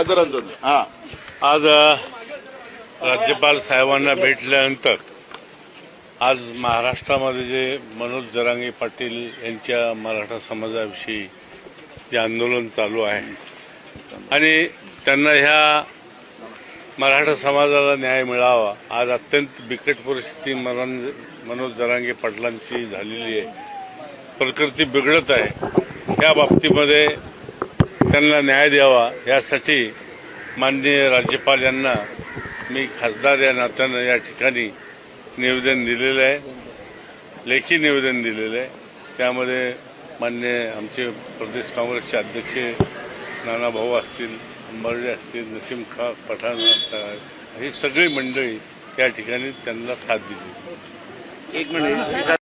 आदरांजली। हा, आज राज्यपाल साहेबांना भेटल्यानंतर आज महाराष्ट्रामध्ये जे मनोज जरांगे पाटील यांच्या मराठा समाजाविषयी जे आंदोलन चालू आहे आणि त्यांना ह्या मराठा समाजाला न्याय मिळावा, आज अत्यंत बिकट परिस्थिती मनोज जरांगे पाटलांची झालेली आहे, प्रकृती बिघडत आहे। त्या बाबतीमध्ये त्यांना न्याय द्यावा यासाठी माननीय राज्यपाल यांना मी खासदार या नात्यानं या ठिकाणी निवेदन दिलेलं आहे, लेखी निवेदन दिलेलं आहे। त्यामध्ये माननीय आमचे प्रदेश काँग्रेसचे अध्यक्ष नानाभाऊ असतील, अंबाजी असतील, नसीम खा पठाण ही सगळी मंडळी या ठिकाणी त्यांना साथ दिली। एक मिनिट